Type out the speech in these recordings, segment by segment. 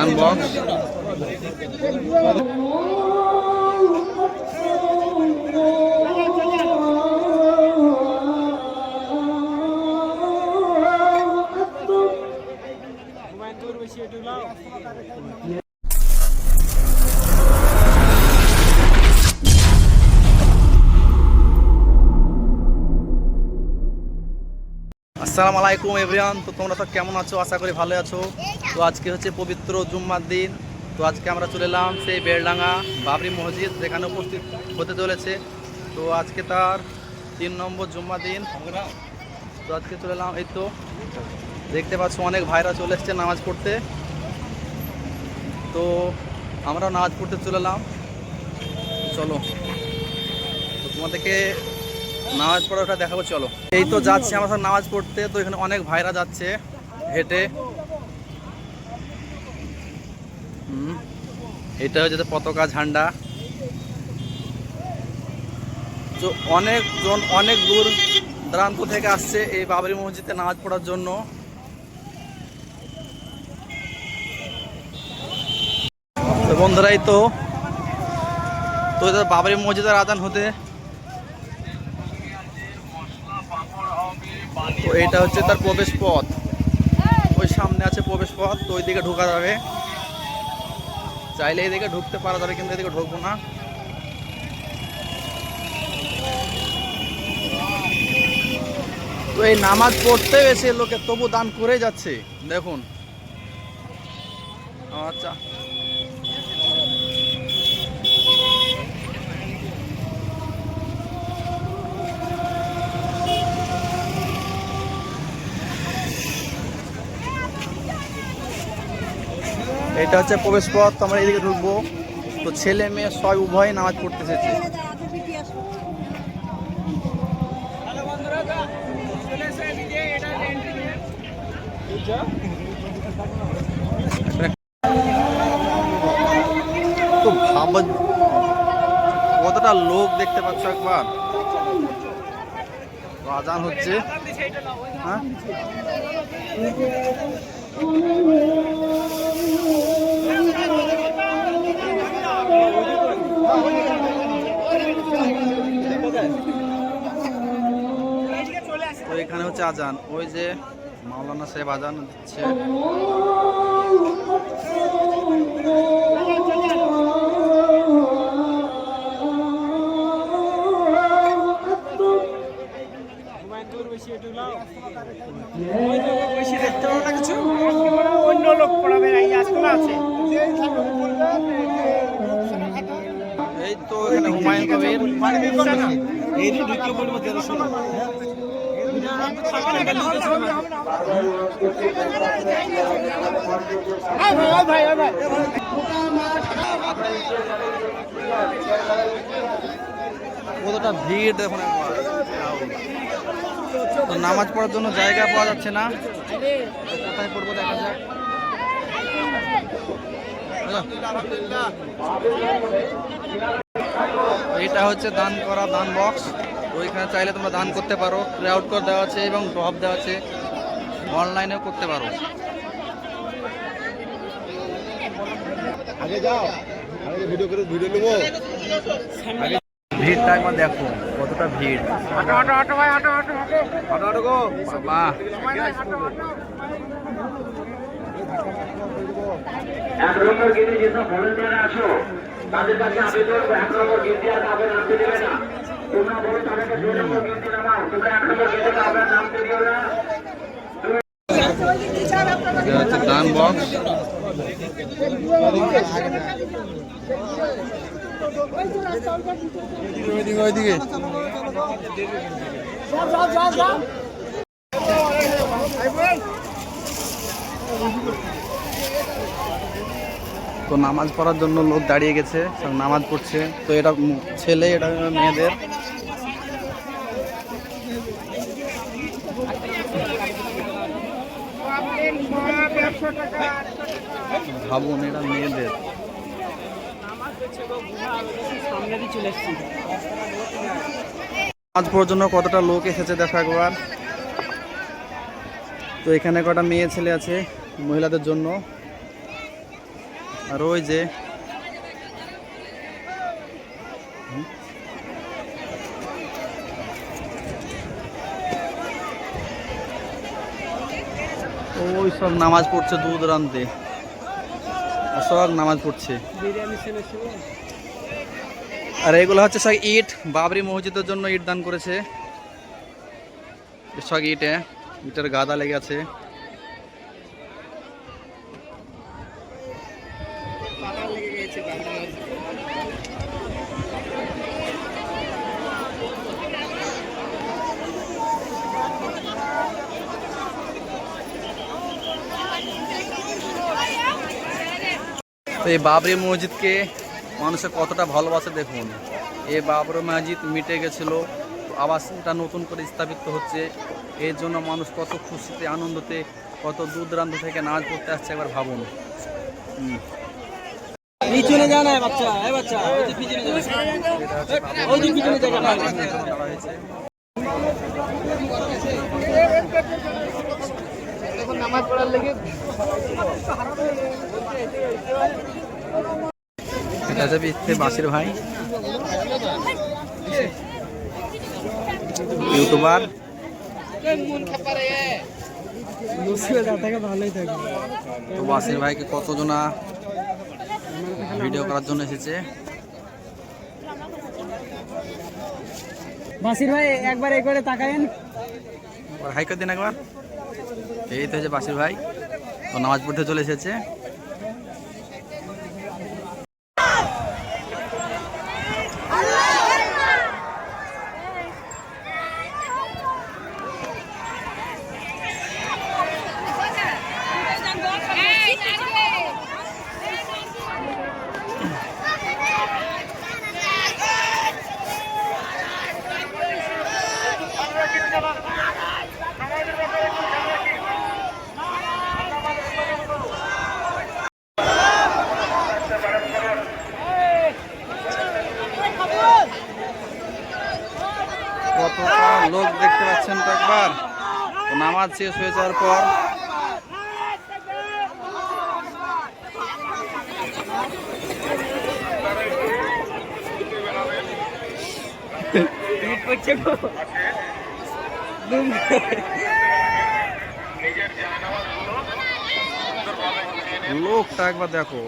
দান বক্স। আসসালামু আলাইকুম এভরিওয়ান। তো তোমরা তো কেমন আছো? আশা করি ভালো আছো। তো আজকে হচ্ছে পবিত্র জুম্মার দিন। তো আজকে আমরা চলে এলাম সেই বেলডাঙ্গা বাবরি মসজিদ, যেখানে উপস্থিত হতে চলেছে। তো আজকে তার 3 নম্বর জুম্মা দিন। তো আজকে চলে এলাম, এই তো দেখতে পাচ্ছ অনেক ভাইরা চলে এসছে নামাজ পড়তে। তো আমরাও নামাজ পড়তে চলে এলাম। চলো তো তোমাদেরকে নামাজ পড়াটা দেখাবো, চলো। এই তো যাচ্ছি আমরা সব নামাজ পড়তে। তো এখানে অনেক ভাইরা যাচ্ছে হেঁটে। এটা হচ্ছে পতাকা ঝান্ডা। তো অনেকজন অনেক দূর দূরান্ত থেকে আসছে এই বাবরি মসজিদে নামাজ পড়ার জন্য। তো বন্ধুরাই তো বাবরি মসজিদের আজান হতে, তো এটা হচ্ছে তার প্রবেশ পথ। ওই সামনে আছে প্রবেশ পথ, তো ওই দিকে ঢোকা যাবে। চাইলে এইদিকে ঢুকতে পারা যাবে, কিন্তু এদিকে ঢুকবো না। তো এই নামাজ পড়তে এসে লোকে তবু দান করে যাচ্ছে, দেখুন। আচ্ছা, এটা হচ্ছে প্রবেশ পথ। তো আমরা এইদিকে ঢুকবো। তো ছেলে মেয়ে সব উভয় নামাজ পড়তে এসেছে। তো ভাব কতটা লোক দেখতে পাচ্ছ একবার। তো আজান হচ্ছে, হ্যাঁ। তো এখানে হচ্ছে আজান, ওই যে মাওলানা সাহেব আজান দিচ্ছে। অন্য লোক পড়াবে আছে। এই তো এখানে হুমায়ুন কবির। কতটা ভিড় দেখুন একবার। তো নামাজ পড়ার জন্য জায়গা পাওয়া যাচ্ছে না, কোথায় পড়বো দেখা যাক। এটা হচ্ছে দান করা দান বক্স। তো ওইখানে চাইলে তোমরা দান করতে পারো। ক্রাউড কোড দেওয়া আছে এবং ড্রপ দেওয়া আছে, অনলাইনেও করতে পারো। আগে যাও, আগে ভিডিও নেবো। ভিড়টা একবার দেখো কতটা ভিড়। বাবা, এক নম্বর গেটে যেসব ভলেন্টিয়ার আছো তাদের কাছে আবেদন, 1 নম্বর গেটে আর কাউকে নামতে দেবে না। তোমরা বলো তাদেরকে 2 নম্বর গেটে নামাও। তোমরা 1 নম্বর গেটে কাউকে নামতে দিও না। এটা হচ্ছে দান বক্স। ওইদিকে তো নামাজ পড়ার জন্য লোক দাঁড়িয়ে গেছে, সব নামাজ পড়ছে। তো এটা ছেলে, এটা মেয়েদের। ভাবুন, এটা মেয়েদের। নামাজ পড়ার জন্য কতটা লোক এসেছে দেখো একবার। তো এখানে কটা মেয়ে ছেলে আছে মহিলাদের জন্য। আর ওই যে ওই সব নামাজ পড়ছে দূর দূরান্তে, সব নামাজ পড়ছে। আর এগুলো হচ্ছে সব ইট, বাবরি মসজিদের জন্য ইট দান করেছে। সব ইটের গাদা লেগে আছে। তো এই বাবরি মসজিদকে মানুষের কতটা ভালোবাসে দেখুন। এই বাবরি মসজিদ মিটে গেছিল, আবার সেটা নতুন করে স্থাপিত হচ্ছে। এর জন্য মানুষ কত খুশিতে আনন্দতে কত দূর দূরান্ত থেকে নামাজ পড়তে আসছে, একবার ভাবুন। পিছনে যা না বাচ্চা, এই বাচ্চা ওই যে পিছনে যা, ওই যে পিছনে জায়গা না এখন নামাজ পড়ার লাগি। এটা হচ্ছে বাসির ভাই, ইউটিউবার। তো বাসির ভাইকে কতজনা ভিডিও করার জন্য এসেছে। বাসির ভাই একবার এই করে তাকায়েন, হাই করে দিন একবার। এই তো হচ্ছে বাসির ভাই, তো নামাজ পড়তে চলে এসেছে। কতটা লোক দেখতে পাচ্ছেন তো একবার। তো নামাজ শেষ হয়ে যাওয়ার পর লোকটা একবার দেখো।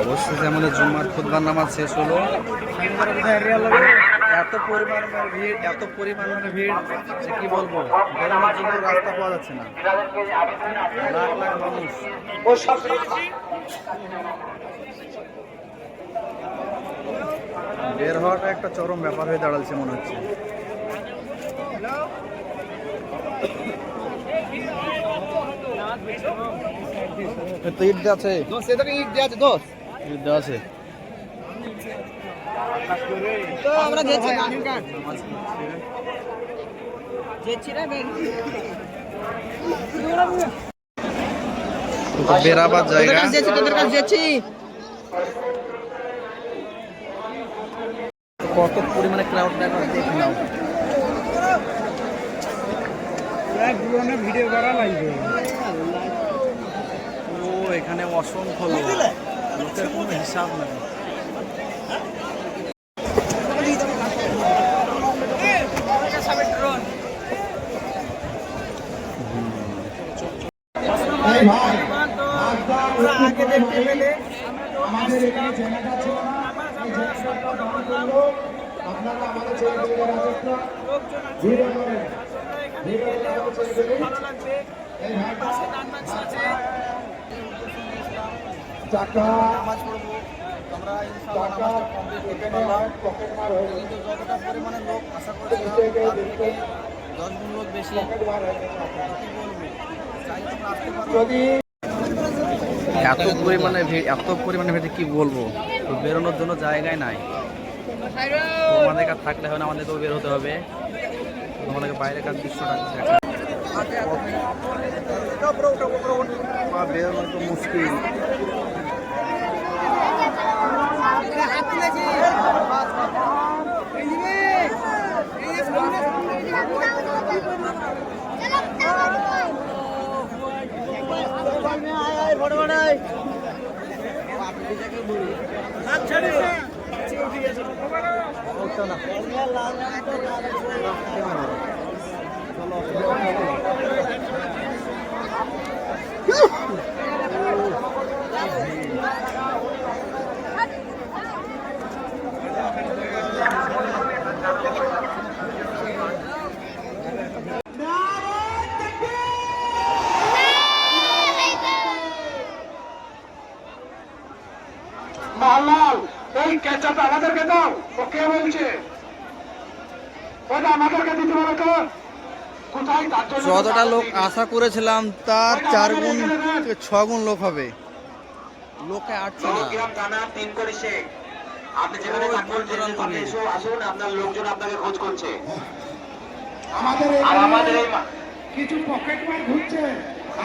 অবশ্যই আমাদের জুম্মার খুতবার নামাজ শেষ হলো। এত পরিমাণের ভিড় যে কি বলবো, বেরোনোর জন্য রাস্তা পাওয়া যাচ্ছে না। লাখ লাখ মানুষ। বের হওয়াটা একটা চরম ব্যাপার হয়ে দাঁড়াচ্ছে মনে হচ্ছে। তো ইট আছে, ইট আছে। তো আমরা যেছি গানের গান যেছি রে বেরাবার জায়গা, তোদের কাছে যেছি। কত পরিমাণে ক্রাউড দেখে নাও। ভিডিও করা লাগবে। ও এখানে অসংখ্য লোক, লোকের কোনো হিসাব নেই। আগে দেখতে পেলে আমাদের এখানে জায়গাটা ছিল না, এই জায়গাটা দখল করলো। আপনারা আমাদের ছেলেদেরকে রাজত্ব ভিডিও করেন, ভিডিও করে আমাদের ছেলেদেরকে ভালো লাগবে। এই ভাইটা আছে টাকা নামাজ পড়বো আমরা, ইনশাআল্লাহ টাকা নামাজটা কমপ্লিট করতে এখানে পারলাম। পকেট মার হয়ে গেছে, কিন্তু যতটা পরিমাণে লোক আশা করছিলাম তার থেকে 10 গুণ লোক বেশি। পকেট মার হয়ে গেছে। কি বলবো, চাইলে তোমরা আসতে পারো। যদি এত পরিমাণে ভিড় কি বলবো, তো বেরোনোর জন্য জায়গায় নাই। তোমাদের কাছে থাকলে হয় না, আমাদেরকেও বের হতে হবে। তোমাদেরকে বাইরেকার দৃশ্যটা দেখা। বেরোনো একটু মুশকিল। মহল্লাল এই কেচাটা আমাদেরকে দাও। ও কে বলছে? ওটা আমাদেরকে দিতে পারো তো? কোথায় তার জন্য যতটা লোক আশা করেছিলাম তার 4 গুণ 6 গুণ লোক হবে। লোকে আটছে না। গ্রাম থানা 3 করেছে। আপনি যেখানে থাকুন আপনি আসুন, আপনার লোকজন আপনাকে খোঁজ করছে। আমাদের আর আমাদের এই কিছু পকেট মার ঘুরছে।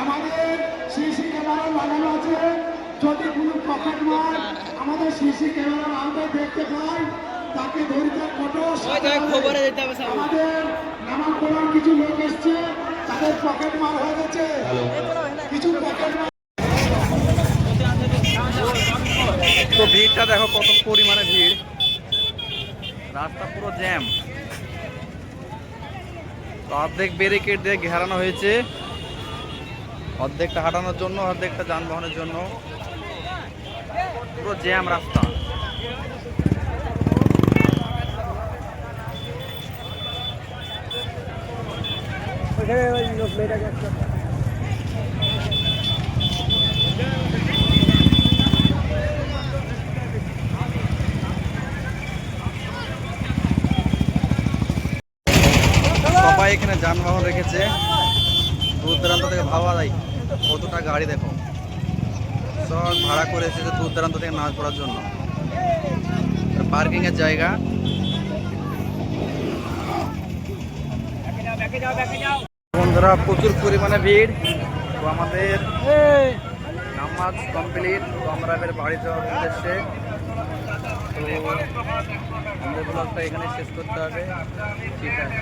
আমাদের সিসি ক্যামেরা লাগানো আছে। যদি কোনো পকেট মার আমাদের সিসি ক্যামেরার আওতায় দেখতে পাই, তাকে ধরতে ফটো আমাদের নামাঙ্কনের কিছু লোক এসছে, তাদের পকেট মার হয়ে গেছে। কিছু পকেট মার তো ভিড়টা দেখো কত পরিমাণে ভিড়, রাস্তা পুরো জ্যাম। তো অর্ধেক ব্যারিকেড দিয়ে ঘেরানো হয়েছে, অর্ধেকটা হাঁটানোর জন্য, অর্ধেকটা যানবাহনের জন্য। পুরো জ্যাম রাস্তা। সবাই এখানে যানবাহন রেখেছে, দূর দূরান্ত থেকে ভাবা যায় কতটা গাড়ি দেখো, সব ভাড়া করে এসেছে দূর দূরান্ত থেকে নাচ করার জন্য। পার্কিং এর জায়গা। বন্ধুরা প্রচুর পরিমাণে ভিড়। তো আমাদের নামাজ কমপ্লিট, তো আমরা এবার বাড়ি যাওয়ার উদ্দেশ্যে। তো আমাদের ব্লগটা এখানে শেষ করতে হবে। ঠিক আছে।